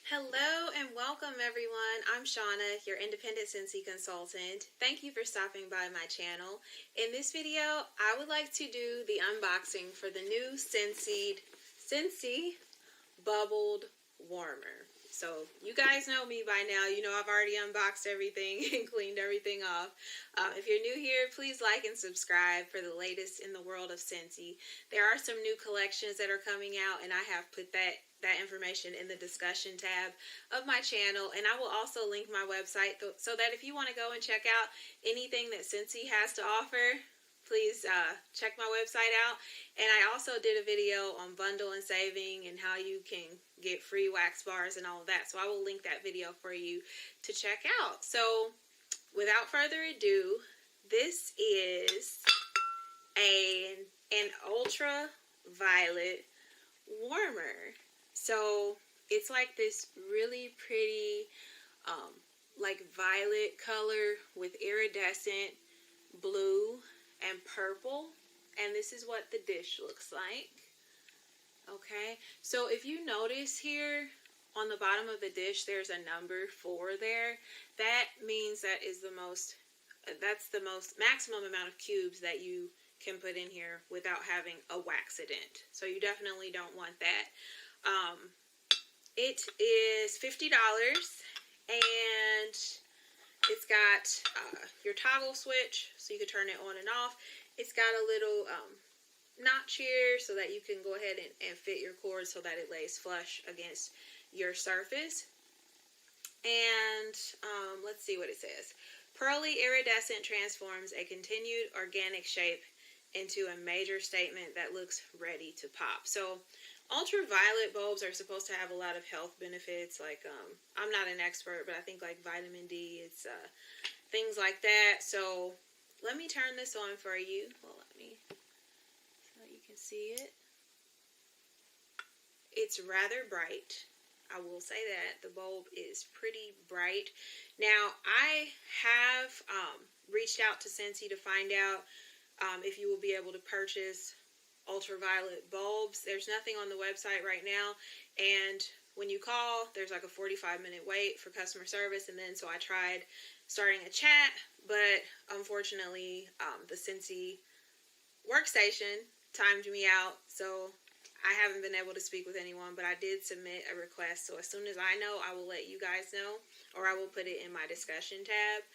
Hello and welcome everyone. I'm Shauna, your independent Scentsy Consultant. Thank you for stopping by my channel. In this video, I would like to do the unboxing for the new Scentsy Bubbled Warmer. So you guys know me by now. You know I've already unboxed everything and cleaned everything off. If you're new here, please like and subscribe for the latest in the world of Scentsy. There are some new collections that are coming out, and I have put that information in the discussion tab of my channel, and I will also link my website so that if you want to go and check out anything that Scentsy has to offer, please check my website out. And I also did a video on bundle and saving and how you can get free wax bars and all of that, so I will link that video for you to check out. So without further ado, this is an ultraviolet warmer. So it's like this really pretty like violet color with iridescent blue and purple, and this is what the dish looks like. Okay, so if you notice here on the bottom of the dish there's a number 4 there. That means that's the most maximum amount of cubes that you can put in here without having a waxident. So you definitely don't want that. It is $50, and it's got your toggle switch, so you can turn it on and off. It's got a little notch here so that you can go ahead and fit your cord so that it lays flush against your surface. And let's see what it says. Pearly iridescent transforms a continued organic shape into a major statement that looks ready to pop. So ultraviolet bulbs are supposed to have a lot of health benefits, like I'm not an expert, but I think like vitamin D, it's things like that. So let me turn this on for you. Well, let me, so you can see it. It's rather bright. I will say that the bulb is pretty bright. Now I have reached out to Scentsy to find out if you will be able to purchase ultraviolet bulbs. There's nothing on the website right now, and when you call there's like a 45-minute wait for customer service, and then so I tried starting a chat, but unfortunately the Scentsy workstation timed me out, so I haven't been able to speak with anyone. But I did submit a request, so as soon as I know I will let you guys know, or I will put it in my discussion tab.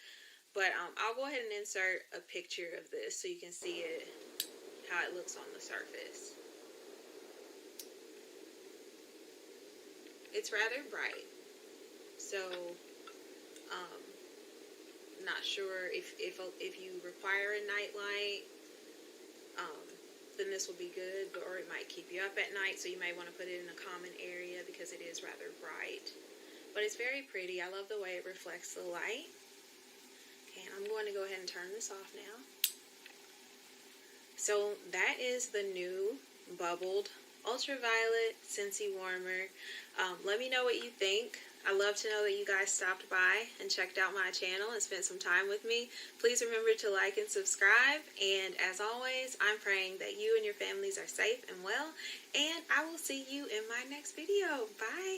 But I'll go ahead and insert a picture of this so you can see it, how it looks on the surface. It's rather bright, so not sure if you require a night light, then this will be good, or it might keep you up at night, so you may want to put it in a common area because it is rather bright. But it's very pretty. I love the way it reflects the light. Okay, I'm going to go ahead and turn this off now. So that is the new bubbled ultraviolet Scentsy warmer. Let me know what you think. I love to know that you guys stopped by and checked out my channel and spent some time with me. Please remember to like and subscribe. And as always, I'm praying that you and your families are safe and well. And I will see you in my next video. Bye.